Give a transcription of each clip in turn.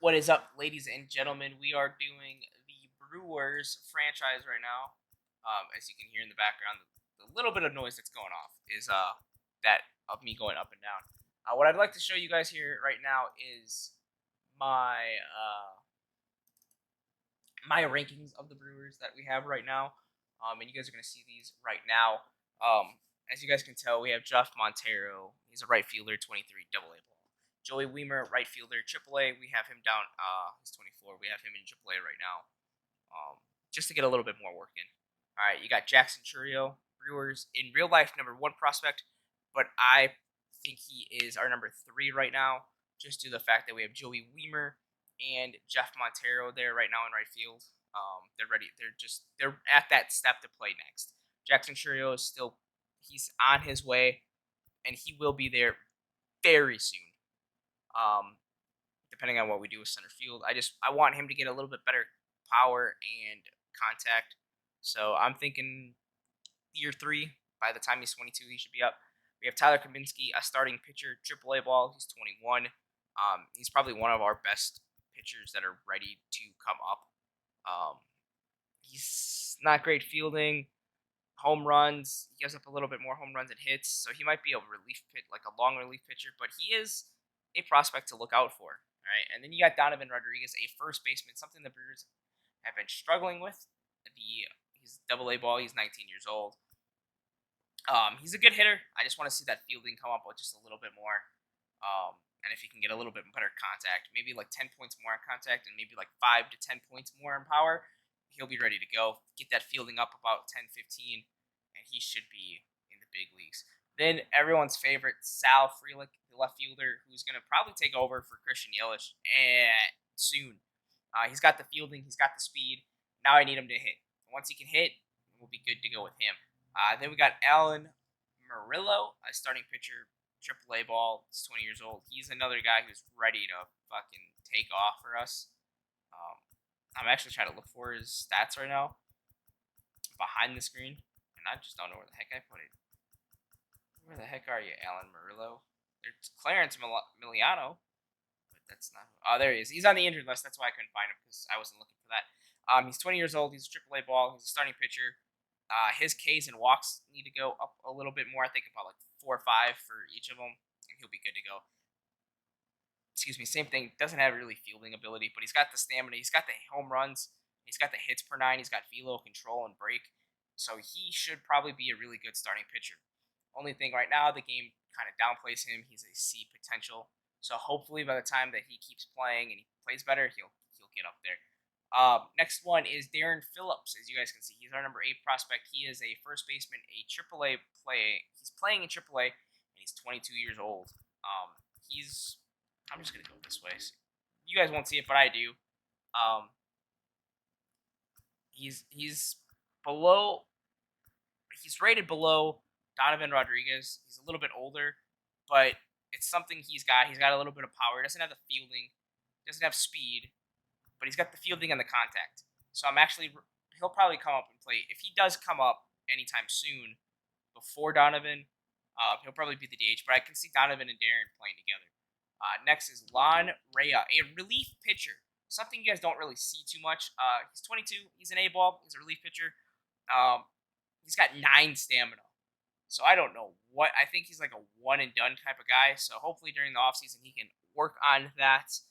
What is up, ladies and gentlemen? We are doing the Brewers franchise right now. As you can hear in the background, the little bit of noise that's going off is that of me going up and down. What I'd like to show you guys here right now is my my rankings of the Brewers that we have right now. And you guys are gonna see these right now. As you guys can tell, we have Jeff Montero. He's a right fielder, 23, double A ball. Joey Weimer, right fielder, triple A. We have him down. He's 24. We have him in triple A right now. Just to get a little bit more work in. All right, you got Jackson Churio, Brewers in real life #1 prospect, but I think he is our #3 right now, just due to the fact that we have Joey Weimer and Jeff Montero there right now in right field. They're ready. They're at that step to play next. Jackson Churio is he's on his way, and he will be there very soon. Depending on what we do with center field, I want him to get a little bit better power and contact. So I'm thinking year 3. By the time he's 22, he should be up. We have Tyler Kaminsky, a starting pitcher, AAA ball. He's 21. He's probably one of our best pitchers that are ready to come up. He's not great fielding, home runs. He gives up a little bit more home runs and hits, so he might be a relief pit, like a long relief pitcher. But he is a prospect to look out for. All right, and then you got Donovan Rodriguez, a first baseman, something the Brewers have been struggling with. He's double A ball. He's 19 years old. He's a good hitter. I just want to see that fielding come up with just a little bit more. And if he can get a little bit better contact, maybe like 10 points more in contact and maybe like 5 to 10 points more in power, he'll be ready to go. Get that fielding up about 10, 15, and he should be in the big leagues. Then everyone's favorite, Sal Frelick, the left fielder, who's going to probably take over for Christian Yelich soon. He's got the fielding. He's got the speed. Now I need him to hit. Once he can hit, we'll be good to go with him. Then we got Alan Murillo, a starting pitcher, AAA ball. He's 20 years old. He's another guy who's ready to fucking take off for us. I'm actually trying to look for his stats right now behind the screen, and I just don't know where the heck I put it. Where the heck are you, Alan Murillo? There's Clarence Miliano, but that's not. Oh, there he is. He's on the injured list. That's why I couldn't find him, because I wasn't looking for that. He's 20 years old. He's a AAA ball. He's a starting pitcher. His Ks and walks need to go up a little bit more. I think about like 4 or 5 for each of them, and he'll be good to go. Excuse me. Same thing. Doesn't have really fielding ability, but he's got the stamina. He's got the home runs. He's got the hits per 9. He's got velo, control, and break. So he should probably be a really good starting pitcher. Only thing right now, the game kind of downplays him. He's a C potential. So hopefully by the time that he keeps playing and he plays better, he'll get up there. Next one is Darren Phillips. As you guys can see, he's our #8 prospect. He is a first baseman, a AAA play. He's playing in AAA, and he's 22 years old. I'm just gonna go this way. So you guys won't see it, but I do. He's below. He's rated below Donovan Rodriguez. He's a little bit older, but it's something he's got. He's got a little bit of power. He doesn't have the fielding. Doesn't have speed, but he's got the fielding and the contact. So he'll probably come up and play. If he does come up anytime soon, before Donovan, he'll probably be the DH. But I can see Donovan and Darren playing together. Next is Lon Rea, a relief pitcher. Something you guys don't really see too much. He's 22. He's an A ball. He's a relief pitcher. He's got 9 stamina. So I don't know what. I think he's like a one and done type of guy. So hopefully during the offseason he can work on that.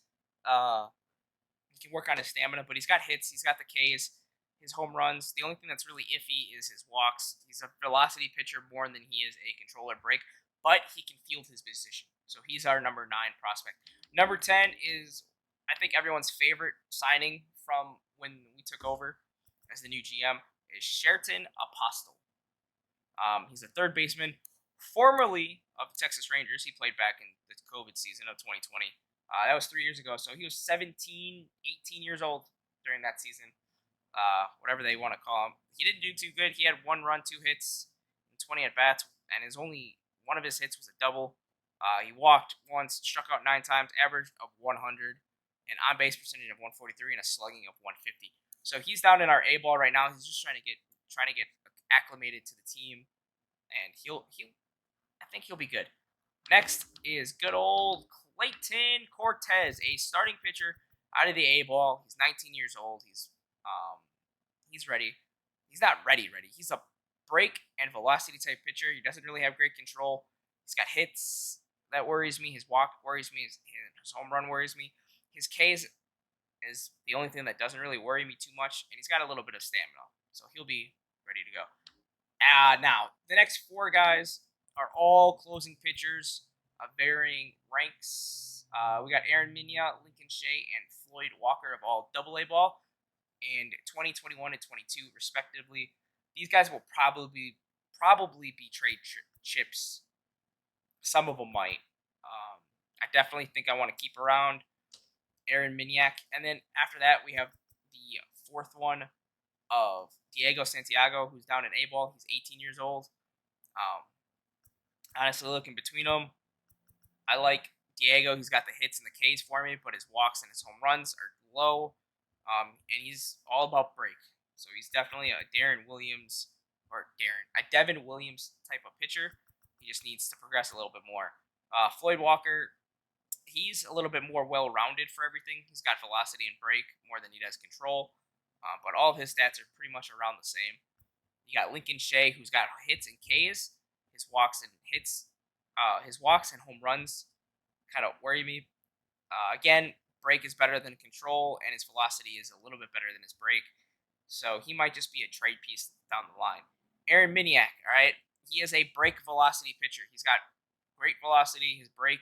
He can work on his stamina, but he's got hits. He's got the Ks, his home runs. The only thing that's really iffy is his walks. He's a velocity pitcher more than he is a controller break, but he can field his position. So he's our #9 prospect. #10 is, I think, everyone's favorite signing from when we took over as the new GM, is Sherton Apostle. He's a third baseman, formerly of the Texas Rangers. He played back in the COVID season of 2020. That was 3 years ago, so he was 17, 18 years old during that season, whatever they want to call him. He didn't do too good. He had 1 run, 2 hits, and 20 at-bats, and one of his hits was a double. He walked once, struck out 9 times, average of 100, an on-base percentage of 143, and a slugging of 150. So he's down in our A ball right now. He's just trying to get acclimated to the team, and I think he'll be good. Next is good old Clayton Cortez, a starting pitcher, out of the A ball. He's 19 years old. He's ready. He's not ready. He's a break and velocity type pitcher. He doesn't really have great control. He's got hits that worries me. His walk worries me. His home run worries me. His Ks is the only thing that doesn't really worry me too much, and he's got a little bit of stamina, so he'll be ready to go. Now, the next four guys are all closing pitchers of varying ranks. We got Aaron Minya, Lincoln Shea, and Floyd Walker of all AA ball, and 2021 and 22 respectively. These guys will probably be trade chips. Some of them might. I definitely think I want to keep around Aaron Minyak, and then after that we have the fourth one of Diego Santiago, who's down in A ball. He's 18 years old. Honestly, looking between them, I like Diego. He's got the hits and the Ks for me, but his walks and his home runs are low. And he's all about break. So he's definitely a Devin Williams type of pitcher. He just needs to progress a little bit more. Floyd Walker, he's a little bit more well-rounded for everything. He's got velocity and break more than he does control. But all of his stats are pretty much around the same. You got Lincoln Shea, who's got hits and Ks. His walks and home runs kind of worry me. Again, break is better than control, and his velocity is a little bit better than his break. So he might just be a trade piece down the line. Aaron Minyak, all right? He is a break velocity pitcher. He's got great velocity. His break,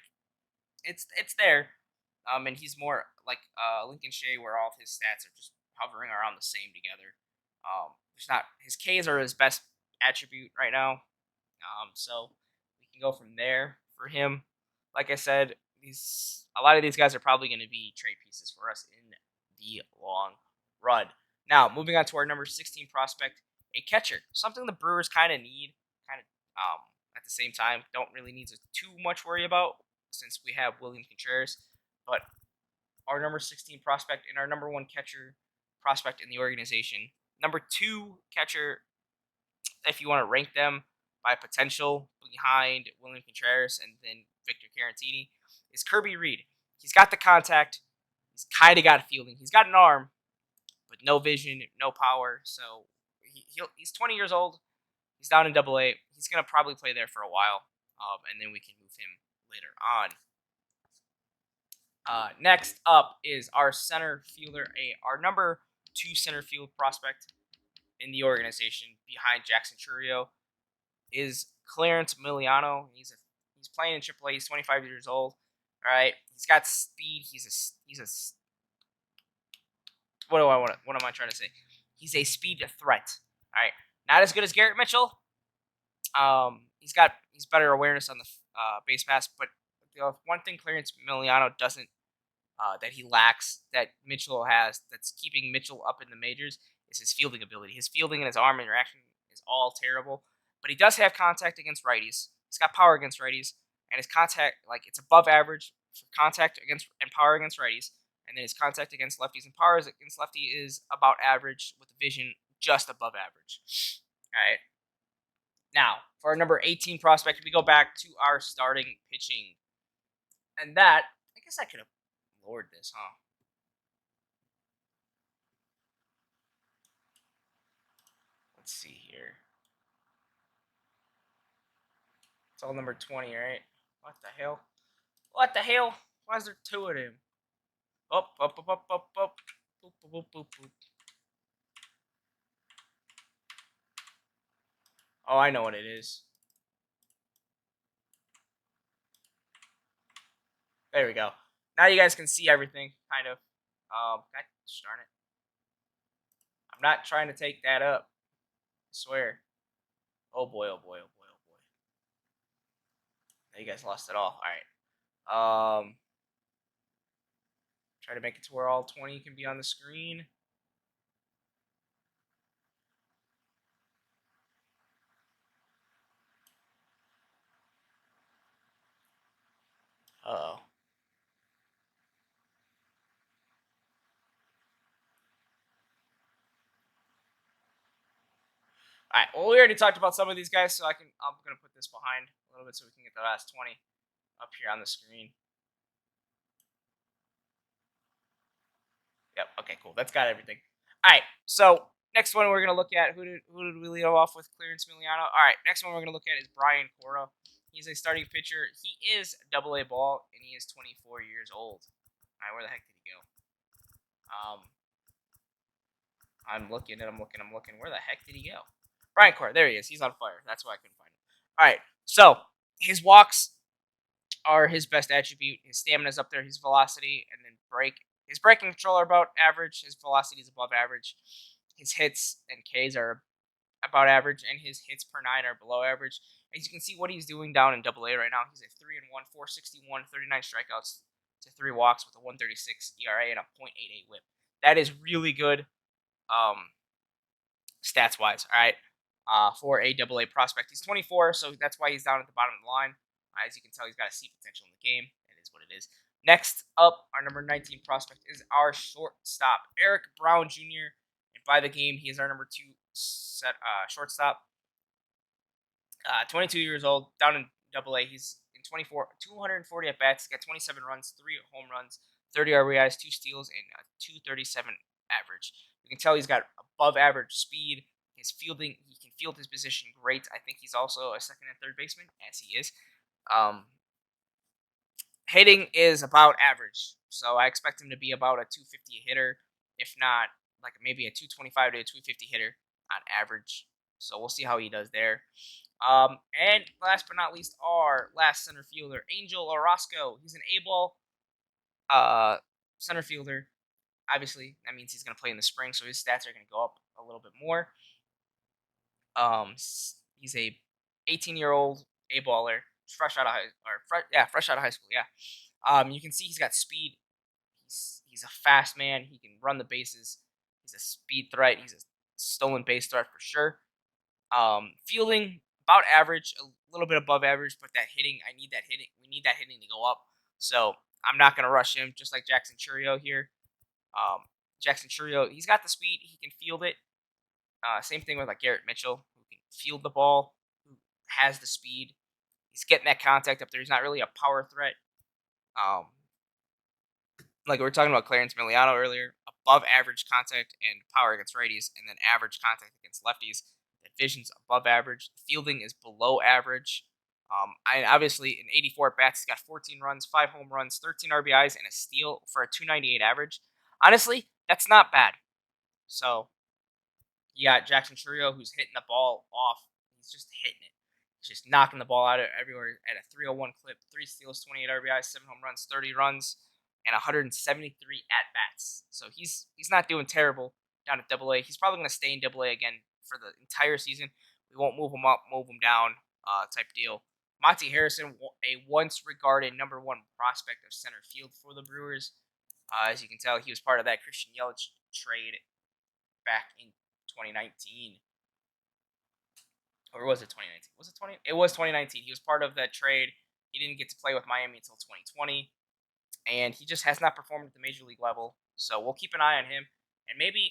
it's there. And he's more like Lincoln Shea, where all of his stats are just hovering around the same together. His Ks are his best attribute right now. So we can go from there for him. Like I said, a lot of these guys are probably going to be trade pieces for us in the long run. Now, moving on to our number 16 prospect, a catcher. Something the Brewers kind of need, at the same time, don't really need to too much worry about since we have William Contreras. But our number 16 prospect and our number 1 catcher prospect in the organization. Number 2 catcher, if you want to rank them by potential behind William Contreras and then Victor Caratini, is Kirby Reed. He's got the contact. He's kind of got fielding. He's got an arm, but no vision, no power. So he's 20 years old. He's down in AA. He's going to probably play there for a while, and then we can move him later on. Next up is our center fielder, our number 2 center field prospect in the organization behind Jackson Churio is Clarence Miliano. He's playing in AAA. He's 25 years old. All right, he's got speed. What am I trying to say? He's a speed threat. All right, not as good as Garrett Mitchell. He's better awareness on the base pass, but the one thing Clarence Miliano doesn't that he lacks that Mitchell has that's keeping Mitchell up in the majors is his fielding ability. His fielding and his arm interaction is all terrible, but he does have contact against righties. He's got power against righties, and his contact, it's above average for contact against and power against righties, and then his contact against lefties and power against lefty is about average with vision just above average. All right. Now, for our number 18 prospect, we go back to our starting pitching. And that, I guess I could have lowered this, huh? Let's see here. It's all number 20, right? What the hell? What the hell? Why is there 2 of them? Up. Boop, boop, boop, boop. Oh, I know what it is. There we go. Now you guys can see everything, kind of. God darn it. I'm not trying to take that up. I swear. Oh boy. Now you guys lost it all. Alright. Try to make it to where all 20 can be on the screen. Uh-oh. Alright, well, we already talked about some of these guys, so I'm going to put this behind a little bit so we can get the last 20 up here on the screen. Yep. Okay. Cool. That's got everything. All right. So next one we're gonna look at who did we lead off with? Clarence Miliano. All right. Next one we're gonna look at is Brian Cora. He's a starting pitcher. He is Double A ball, and he is 24 years old. All right. Where the heck did he go? I'm looking. Where the heck did he go? Brian Cora. There he is. He's on fire. That's why I couldn't find him. All right. So his walks are his best attribute. His stamina is up there. His velocity and then his breaking control are about average. His velocity is above average. His hits and Ks are about average, and his hits per nine are below average. As you can see, what he's doing down in Double A right now, he's at 3-1, 461, 39 strikeouts to 3 walks with a 136 ERA and a .88 WHIP. That is really good, stats wise. All right, for a Double A prospect, he's 24, so that's why he's down at the bottom of the line. As you can tell, he's got a C potential in the game. It is what it is. Next up, our number 19 prospect is our shortstop, Eric Brown Jr. And by the game, he is our number 2 shortstop. 22 years old, down in Double A. He's in 240 at bats. He's got 27 runs, 3 home runs, 30 RBIs, 2 steals, and a 237 average. You can tell he's got above average speed. His fielding, he can field his position great. I think he's also a second and third baseman, as he is. Hitting is about average, so I expect him to be about a 250 hitter, if not like maybe a 225 to a 250 hitter on average. So we'll see how he does there. And last but not least, our last center fielder, Angel Orozco. He's an A-ball center fielder. Obviously, that means he's going to play in the spring, so his stats are going to go up a little bit more. He's a 18-year-old A-baller, fresh out of high school. Yeah. You can see he's got speed. He's a fast man. He can run the bases. He's a speed threat. He's a stolen base threat for sure. Fielding about average, a little bit above average, but that hitting, we need that hitting to go up. So I'm not gonna rush him, just like Jackson Chourio here. Jackson Chourio, he's got the speed, he can field it. Same thing with like Garrett Mitchell, who can field the ball, who has the speed. He's getting that contact up there. He's not really a power threat. Like we were talking about Clarence Miliano earlier, above average contact and power against righties, and then average contact against lefties. The vision's above average. Fielding is below average. Obviously, in 84 at bats, he's got 14 runs, 5 home runs, 13 RBIs, and a steal for a 298 average. Honestly, that's not bad. So, you got Jackson Chourio, who's hitting the ball off. He's just hitting it. He's just knocking the ball out everywhere at a 301 clip. 3 steals, 28 RBIs, 7 home runs, 30 runs, and 173 at bats. So he's not doing terrible down at Double A. He's probably going to stay in Double A again for the entire season. We won't move him up, move him down, type deal. Monty Harrison, a once regarded number 1 prospect of center field for the Brewers. As you can tell, he was part of that Christian Yelich trade back in 2019. Or was it 2019? Was it 20? It was 2019. He was part of that trade. He didn't get to play with Miami until 2020. And he just has not performed at the major league level. So we'll keep an eye on him. And maybe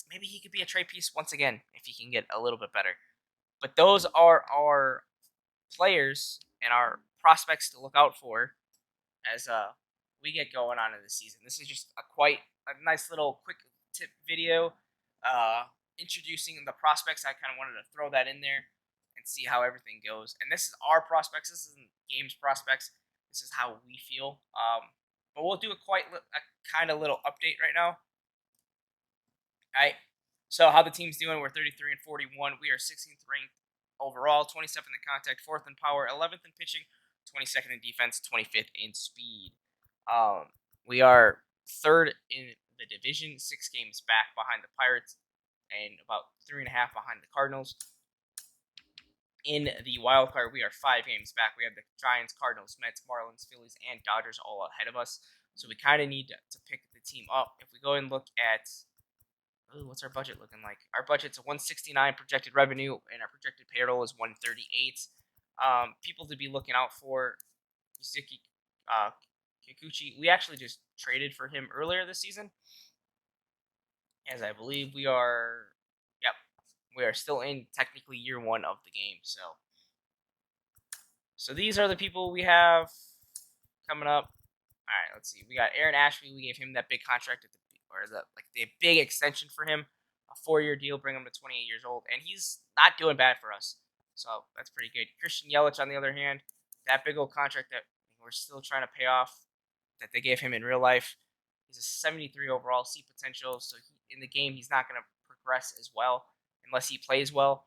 he could be a trade piece once again if he can get a little bit better. But those are our players and our prospects to look out for as we get going on in the season. This is just a nice little quick tip video introducing the prospects. I kind of wanted to throw that in there and see how everything goes. And this is our prospects. This isn't games prospects. This is how we feel. But we'll do a kind of little update right now. All right. So how the team's doing? We're 33 and 41. We are 16th ranked overall, 27th in contact, 4th in power, 11th in pitching, 22nd in defense, 25th in speed. We are 3rd in the division, 6 games back behind the Pirates, and about 3.5 behind the Cardinals. In the wild card, we are 5 games back. We have the Giants, Cardinals, Mets, Marlins, Phillies, and Dodgers all ahead of us. So we kind of need to pick the team up. If we go and look at what's our budget looking like? Our budget's 169 projected revenue, and our projected payroll is 138. People to be looking out for: Yusuke Kikuchi. We actually just traded for him earlier this season, as I believe we are. Yep, we are still in technically year 1 of the game. So these are the people we have coming up. All right, let's see. We got Aaron Ashby. We gave him that big contract the big extension for him, a 4-year deal, bring him to 28 years old, and he's not doing bad for us. So that's pretty good. Christian Yelich, on the other hand, that big old contract that we're still trying to pay off that they gave him in real life. He's a 73 overall, C potential. So in the game, he's not going to progress as well unless he plays well.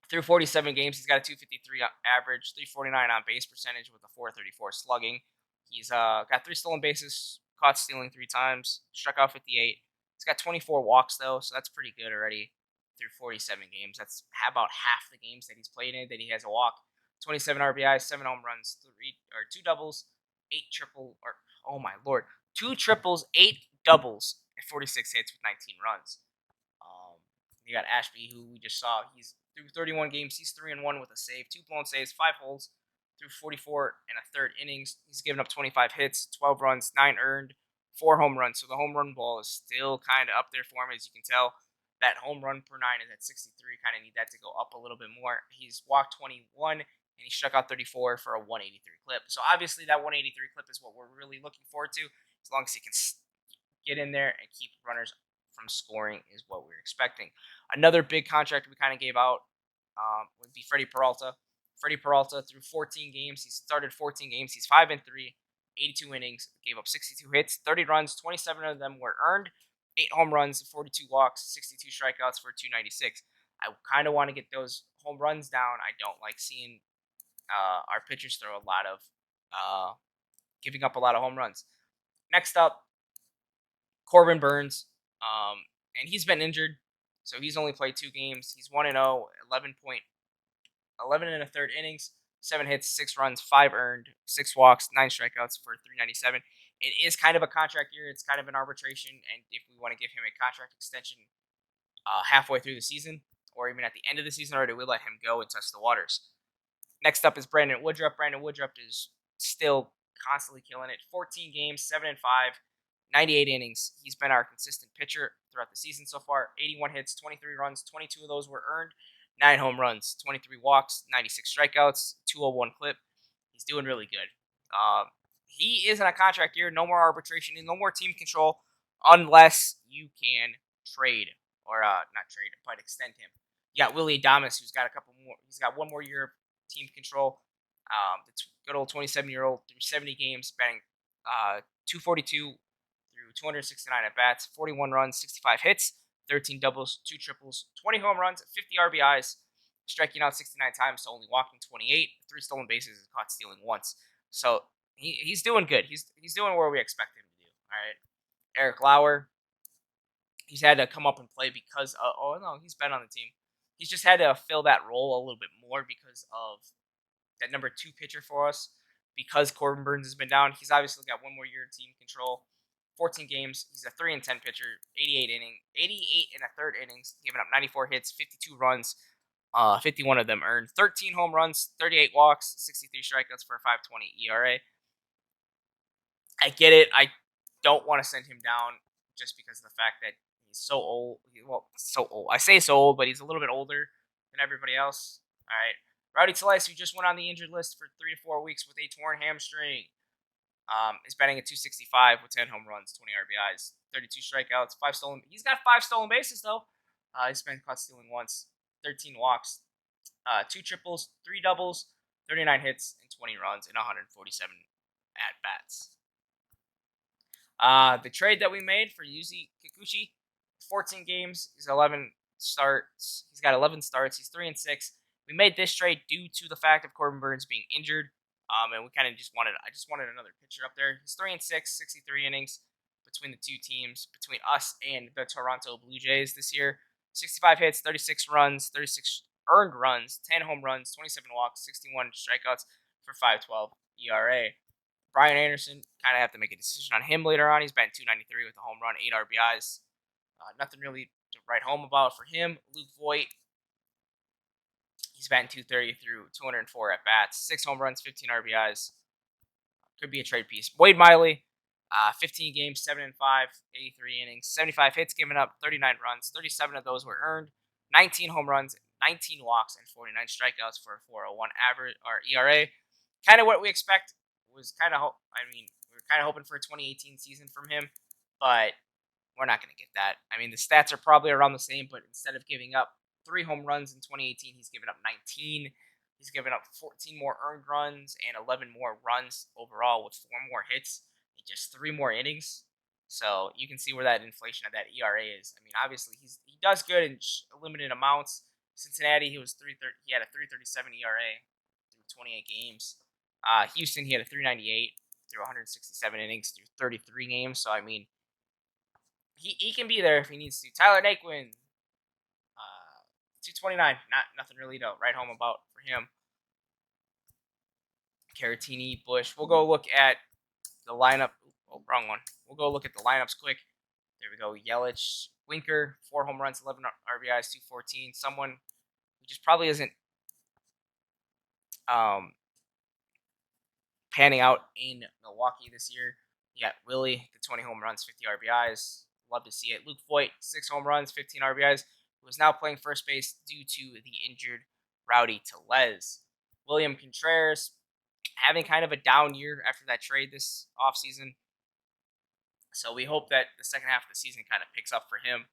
Through 47 games, he's got a 253 average, 349 on base percentage with a 434 slugging. He's got 3 stolen bases, caught stealing 3 times, struck out 58. He's got 24 walks, though, so that's pretty good already through 47 games. That's about half the games that he's played in that he has a walk. 27 RBIs, 7 home runs, 2 doubles, 8 triple, or oh my lord, 2 triples, 8 doubles, and 46 hits with 19 runs. You got Ashby, who we just saw. He's through 31 games. He's 3-1 with a save, 2 blown saves, 5 holds through 44 and a third innings. He's given up 25 hits, 12 runs, 9 earned, 4 home runs. So the home run ball is still kind of up there for him, as you can tell. That home run per 9 is at 63. Kind of need that to go up a little bit more. He's walked 21 and he struck out 34 for a 183 clip. So obviously that 183 clip is what we're really looking forward to. As long as he can get in there and keep runners from scoring is what we're expecting. Another big contract we kind of gave out would be Freddie Peralta. Freddie Peralta, through 14 games, he started 14 games. He's 5-3, 82 innings, gave up 62 hits, 30 runs, 27 of them were earned, 8 home runs, 42 walks, 62 strikeouts for 296. I kind of want to get those home runs down. I don't like seeing our pitchers throw a lot of giving up a lot of home runs. Next up, Corbin Burns, and he's been injured, so he's only played 2 games. He's 1-0, 11 and a third innings, 7 hits, 6 runs, 5 earned, 6 walks, 9 strikeouts for 397. It is kind of a contract year. It's kind of an arbitration, and if we want to give him a contract extension halfway through the season, or even at the end of the season, or do we let him go and test the waters? Next up is Brandon Woodruff. Brandon Woodruff is still constantly killing it. 14 games, 7-5, 98 innings. He's been our consistent pitcher throughout the season so far. 81 hits, 23 runs, 22 of those were earned. 9 home runs, 23 walks, 96 strikeouts, 201 clip. He's doing really good. He is in a contract year. No more arbitration and no more team control unless you can trade or not trade, but extend him. You got Willie Adames, who's got a couple more. He's got 1 more year of team control. The good old 27-year-old through 70 games, batting 242 through 269 at bats, 41 runs, 65 hits, 13 doubles, 2 triples, 20 home runs, 50 RBIs, striking out 69 times, so only walking 28, 3 stolen bases, and caught stealing once. So he's doing good. He's doing where we expect him to do. All right, Eric Lauer, he's had to come up and play because he's been on the team. He's just had to fill that role a little bit more because of that number 2 pitcher for us. Because Corbin Burns has been down, he's obviously got 1 more year of team control. 14 games. He's a 3-10 pitcher. 88 and a third innings, giving up 94 hits, 52 runs, 51 of them earned. 13 home runs, 38 walks, 63 strikeouts for a 5.20 ERA. I get it. I don't want to send him down just because of the fact that he's so old. Well, so old. I say so old, but he's a little bit older than everybody else. All right. Rowdy Tellez, who just went on the injured list for 3 to 4 weeks with a torn hamstring, is batting at 265 with 10 home runs, 20 RBIs, 32 strikeouts, 5 stolen. He's got 5 stolen bases though. He's been caught stealing once, 13 walks, 2 triples, 3 doubles, 39 hits, and 20 runs in 147 at bats. The trade that we made for Yuzi Kikuchi, 14 games, he's 11 starts. He's got 11 starts. He's 3-6. We made this trade due to the fact of Corbin Burns being injured. And we kind of I just wanted another pitcher up there. He's 3-6, 63 innings between the 2 teams, between us and the Toronto Blue Jays this year. 65 hits, 36 runs, 36 earned runs, 10 home runs, 27 walks, 61 strikeouts for 5.12 ERA. Brian Anderson, kind of have to make a decision on him later on. He's batting 293 with a home run, 8 RBIs. Nothing really to write home about for him. Luke Voigt, he's batting 230 through 204 at bats, 6 home runs, 15 RBIs. Could be a trade piece. Wade Miley, 15 games, 7-5, 83 innings, 75 hits given up, 39 runs, 37 of those were earned, 19 home runs, 19 walks, and 49 strikeouts for a 4.01 average or ERA. Kind of what we expect. Was kind of we were kind of hoping for a 2018 season from him, but we're not going to get that. I mean, the stats are probably around the same, but instead of giving up 3 home runs in 2018, he's given up 19. He's given up 14 more earned runs and 11 more runs overall with 4 more hits in just 3 more innings. So you can see where that inflation of that ERA is. I mean, obviously he does good in limited amounts. Cincinnati, he had a 3.37 ERA through 28 games. Houston, he had a 3.98 through 167 innings through 33 games. So I mean, he can be there if he needs to. Tyler Naquin, 229. Nothing really to write home about for him. Caratini, Bush. We'll go look at the lineup. Oh, wrong one. We'll go look at the lineups quick. There we go. Yelich, Winker, 4 home runs, 11 RBIs, 214. Someone who just probably isn't panning out in Milwaukee this year. You got Willie, the 20 home runs, 50 RBIs. Love to see it. Luke Voigt, 6 home runs, 15 RBIs, who is now playing first base due to the injured Rowdy Tellez. William Contreras, having kind of a down year after that trade this offseason. So we hope that the second half of the season kind of picks up for him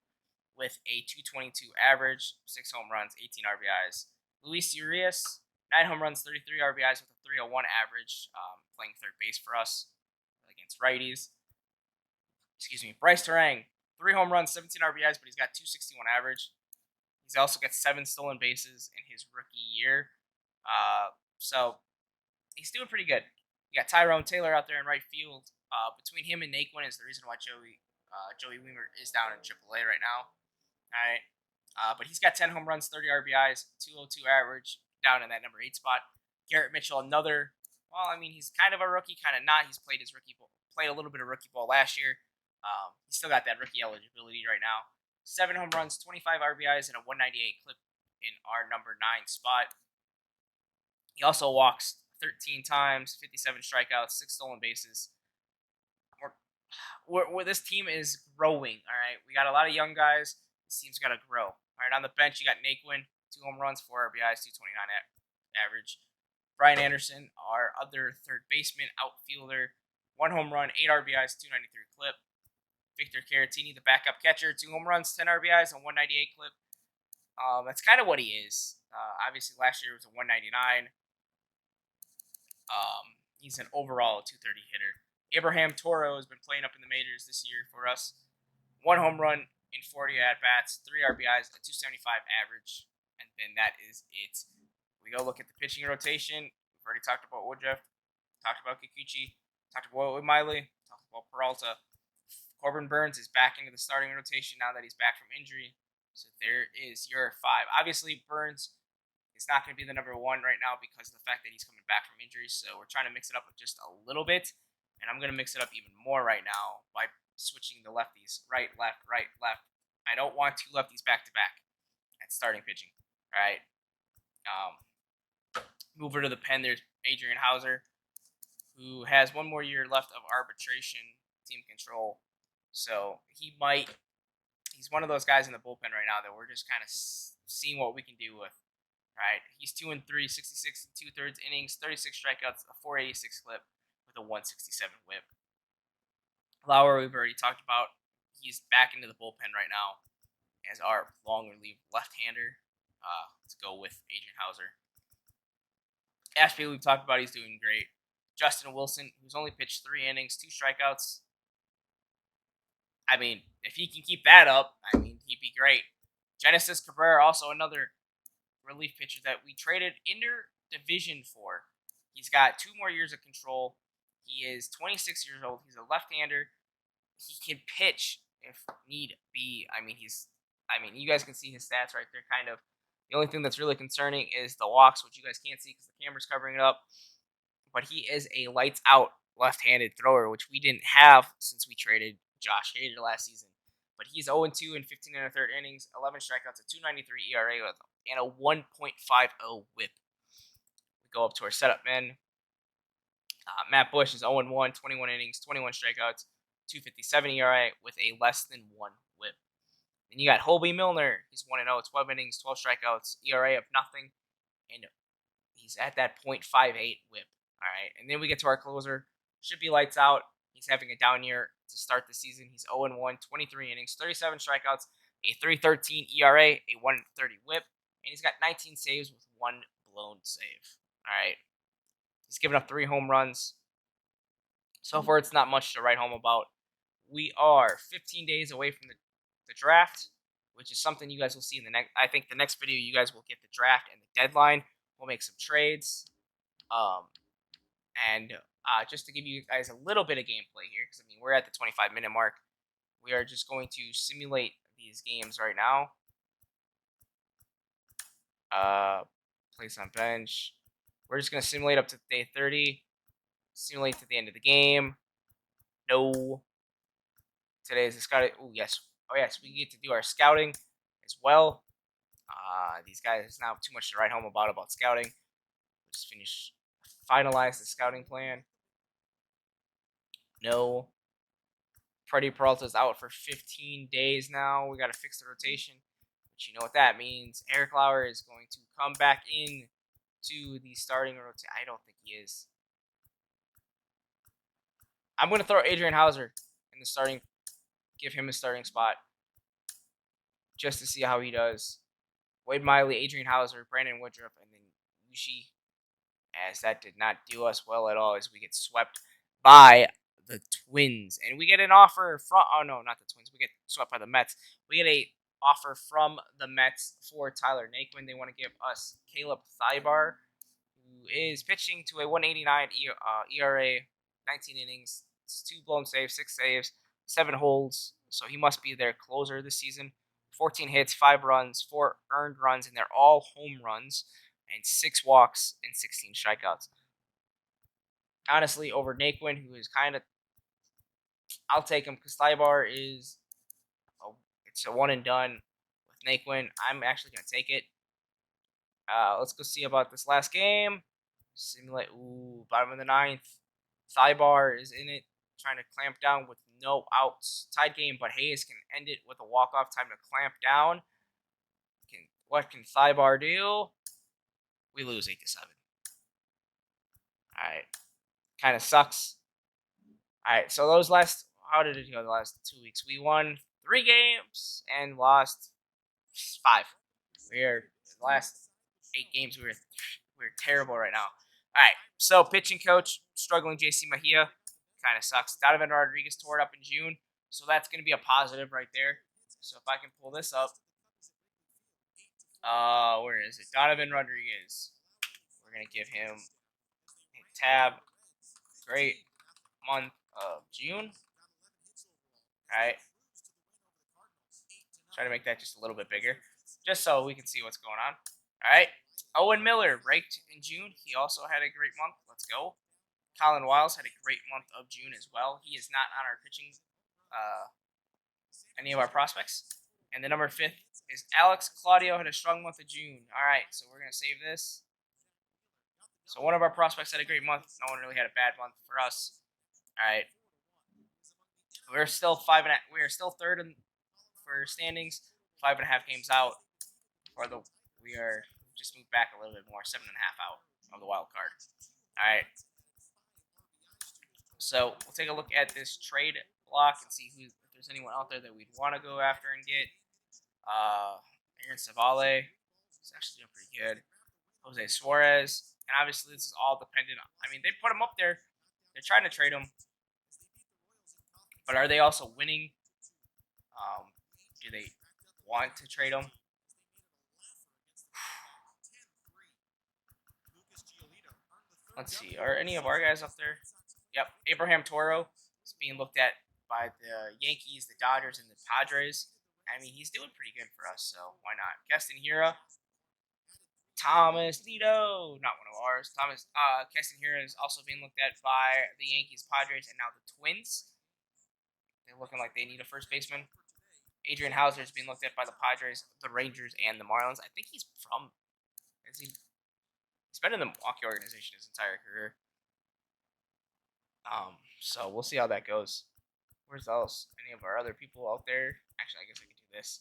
with a 222 average, 6 home runs, 18 RBIs. Luis Urias, 9 home runs, 33 RBIs with a 301 average, playing third base for us against righties. Bryce Terang, 3 home runs, 17 RBIs, but he's got 261 average. He's also got 7 stolen bases in his rookie year. So he's doing pretty good. You got Tyrone Taylor out there in right field. Between him and Naquin is the reason why Joey Weimer is down in AAA right now. All right. But he's got 10 home runs, 30 RBIs, 202 average, down in that number 8 spot. Garrett Mitchell, another. Well, I mean, he's kind of a rookie, kind of not. He's played a little bit of rookie ball last year. He's still got that rookie eligibility right now. 7 home runs, 25 RBIs, and a 198 clip in our number 9 spot. He also walks 13 times, 57 strikeouts, 6 stolen bases. This team is growing, all right? We got a lot of young guys. This team's got to grow. All right, on the bench, you got Naquin, 2 home runs, 4 RBIs, 229 average. Brian Anderson, our other third baseman, outfielder, 1 home run, 8 RBIs, 293 clip. Victor Caratini, the backup catcher, 2 home runs, 10 RBIs, and 198 clip. That's kind of what he is. Obviously, last year was a 199. He's an overall 230 hitter. Abraham Toro has been playing up in the majors this year for us. 1 home run in 40 at-bats, 3 RBIs, a 275 average, and then that is it. We go look at the pitching rotation. We've already talked about Woodruff, talked about Kikuchi, talked about Miley, talked about Peralta. Corbin Burns is back into the starting rotation now that he's back from injury. So there is your 5. Obviously, Burns is not going to be the number 1 right now because of the fact that he's coming back from injury. So we're trying to mix it up just a little bit. And I'm going to mix it up even more right now by switching the lefties. Right, left, right, left. I don't want 2 lefties back-to-back at starting pitching. All right. Move over to the pen. There's Adrian Hauser, who has 1 more year left of arbitration team control. So he's one of those guys in the bullpen right now that we're just kind of seeing what we can do with. Right. He's 2-3, 66 2/3 innings, 36 strikeouts, a 486 clip with a 167 whip. Lauer, we've already talked about. He's back into the bullpen right now as our long relief left-hander. Let's go with Adrian Hauser. Ashby, we've talked about. He's doing great. Justin Wilson, who's only pitched 3 innings, 2 strikeouts. I mean, if he can keep that up, he'd be great. Genesis Cabrera, also another relief pitcher that we traded inter-division for. He's got 2 more years of control. He is 26 years old. He's a left-hander. He can pitch if need be. You guys can see his stats right there, kind of. The only thing that's really concerning is the walks, which you guys can't see because the camera's covering it up. But he is a lights-out left-handed thrower, which we didn't have since we traded Josh Hader last season. But he's 0-2 in 15 1/3 innings, 11 strikeouts, a 2.93 ERA, and a 1.50 whip. We go up to our setup men. Matt Bush is 0-1, 21 innings, 21 strikeouts, 2.57 ERA with a less than 1 whip. Then you got Holby Milner. He's 1-0, 12 innings, 12 strikeouts, ERA of nothing, and he's at that .58 whip. All right, and then we get to our closer. Should be lights out. He's having a down year to start the season. He's 0-1, 23 innings, 37 strikeouts, a 3.13 ERA, a 1.30 WHIP, and he's got 19 saves with one blown save. All right. He's given up 3 home runs. So far, it's not much to write home about. We are 15 days away from the draft, which is something you guys will see in the next. I think the next video you guys will get the draft and the deadline. We'll make some trades. And just to give you guys a little bit of gameplay here, because I mean we're at the 25-minute mark. We are just going to simulate these games right now. Place on bench. We're just going to simulate up to day 30. Simulate to the end of the game. No. Today is the scouting. Oh, yes. Oh, yes. We get to do our scouting as well. These guys, there's not too much to write home about scouting. Just finalize the scouting plan. No. Freddie Peralta's out for 15 days now. We got to fix the rotation. But you know what that means. Eric Lauer is going to come back in to the starting rotation. I don't think he is. I'm going to throw Adrian Hauser in the starting. Give him a starting spot. Just to see how he does. Wade Miley, Adrian Hauser, Brandon Woodruff, and then Yushi. As that did not do us well at all as we get swept by the Twins. And we get an offer from... Oh, no, not the Twins. We get swept by the Mets. We get a offer from the Mets for Tyler Naquin. They want to give us Caleb Thibar, who is pitching to a 189 ERA, 19 innings, 2 blown saves, 6 saves, 7 holds. So he must be their closer this season. 14 hits, 5 runs, 4 earned runs, and they're all home runs, and 6 walks and 16 strikeouts. Honestly, over Naquin, who is kind of... I'll take him because Thibar is... it's a one and done with Naquin. I'm actually going to take it. Let's go see about this last game. Simulate. Ooh, bottom of the 9th. Thibar is in it, trying to clamp down with no outs. Tied game, but Hayes can end it with a walk-off. Time to clamp down. What can Thibar do? We lose 8-7. Alright. Kind of sucks. Alright, so those last... How did it go the last 2 weeks? We won 3 games and lost 5. The last 8 games, we're terrible right now. Alright, so pitching coach, struggling JC Mejia. Kind of sucks. Donovan Rodriguez tore it up in June, so that's going to be a positive right there. So if I can pull this up. Where is it? Donovan Rodriguez. We're going to give him a tab. Great month of June. Alright. Try to make that just a little bit bigger, just so we can see what's going on. Alright. Owen Miller raked in June. He also had a great month. Let's go. Colin Wiles had a great month of June as well. He is not on our pitching, any of our prospects. And the number 5th is Alex Claudio, had a strong month of June. All right, so we're going to save this. So one of our prospects had a great month. No one really had a bad month for us. All right. We're still 5 and we are still third for standings. 5.5 games out. We are just moved back a little bit more. 7.5 out of the wild card. All right. So we'll take a look at this trade block and see if there's anyone out there that we'd want to go after and get. Aaron Savale is actually doing pretty good. Jose Suarez. And obviously this is all dependent on... I mean, they put him up there. They're trying to trade him. But are they also winning? Do they want to trade him? Let's see. Are any of our guys up there? Yep. Abraham Toro is being looked at by the Yankees, the Dodgers, and the Padres. I mean, he's doing pretty good for us, so why not? Keston Hiura. Thomas Nido. Not one of ours. Keston Hiura is also being looked at by the Yankees, Padres, and now the Twins. They're looking like they need a first baseman. Adrian Hauser is being looked at by the Padres, the Rangers, and the Marlins. I think he's from... He's been in the Milwaukee organization his entire career. So we'll see how that goes. Where's else? Any of our other people out there? Actually, I guess I can do this.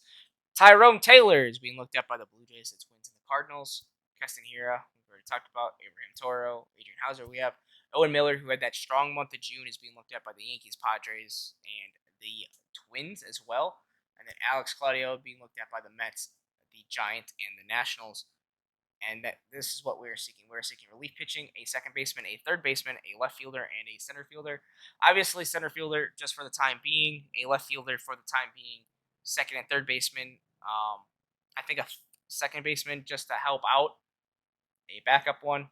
Tyrone Taylor is being looked at by the Blue Jays, the Twins, and the Cardinals. Keston Hiura, we've already talked about. Abraham Toro, Adrian Hauser. We have Owen Miller, who had that strong month of June, is being looked at by the Yankees, Padres, and the Twins as well. And then Alex Claudio being looked at by the Mets, the Giants, and the Nationals. And that this is what we're seeking. We're seeking relief pitching, a second baseman, a third baseman, a left fielder, and a center fielder. Obviously, center fielder just for the time being, a left fielder for the time being, second and third baseman. I think a second baseman just to help out, a backup one.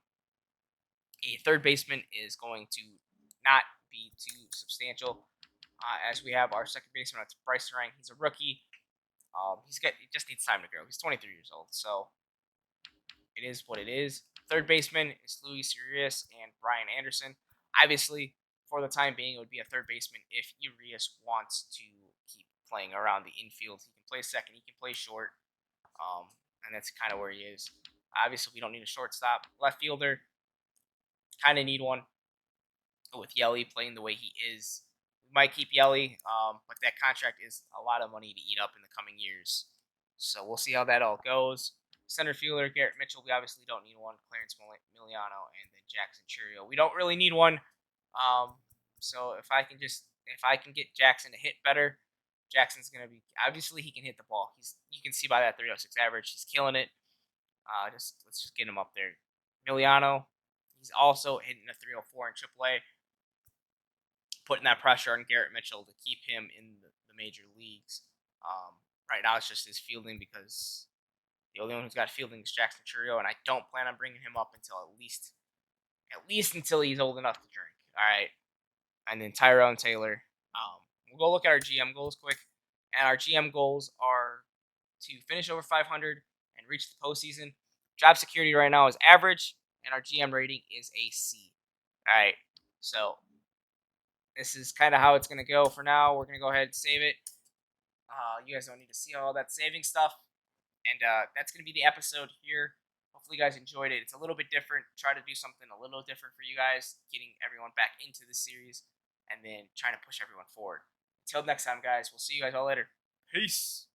A third baseman is going to not be too substantial, as we have our second baseman. That's Bryce Rang. He's a rookie. He just needs time to grow. He's 23 years old, so it is what it is. Third baseman is Luis Urias and Brian Anderson. Obviously, for the time being, it would be a third baseman if Urias wants to keep playing around the infield. He can play second. He can play short, and that's kind of where he is. Obviously, we don't need a shortstop. Left fielder, kind of need one. With Yelly playing the way he is, we might keep Yelly, but that contract is a lot of money to eat up in the coming years. So we'll see how that all goes. Center fielder Garrett Mitchell, we obviously don't need one. Clarence Miliano and then Jackson Churio, we don't really need one. So if I can get Jackson to hit better, Jackson's gonna be, obviously he can hit the ball. You can see by that 306 average, he's killing it. Let's just get him up there. Miliano, he's also hitting a 304 in AAA, putting that pressure on Garrett Mitchell to keep him in the major leagues. Right now it's just his fielding, because the only one who's got fielding is Jackson Churio, and I don't plan on bringing him up until at least until he's old enough to drink. All right, and then Tyrone Taylor. We'll go look at our GM goals quick, and our GM goals are to finish over 500 and reach the postseason. Job security right now is average, and our GM rating is a C. All right, so this is kind of how it's going to go for now. We're going to go ahead and save it. You guys don't need to see all that saving stuff. And that's going to be the episode here. Hopefully you guys enjoyed it. It's a little bit different. Try to do something a little different for you guys, getting everyone back into the series, and then trying to push everyone forward. Until next time, guys, we'll see you guys all later. Peace.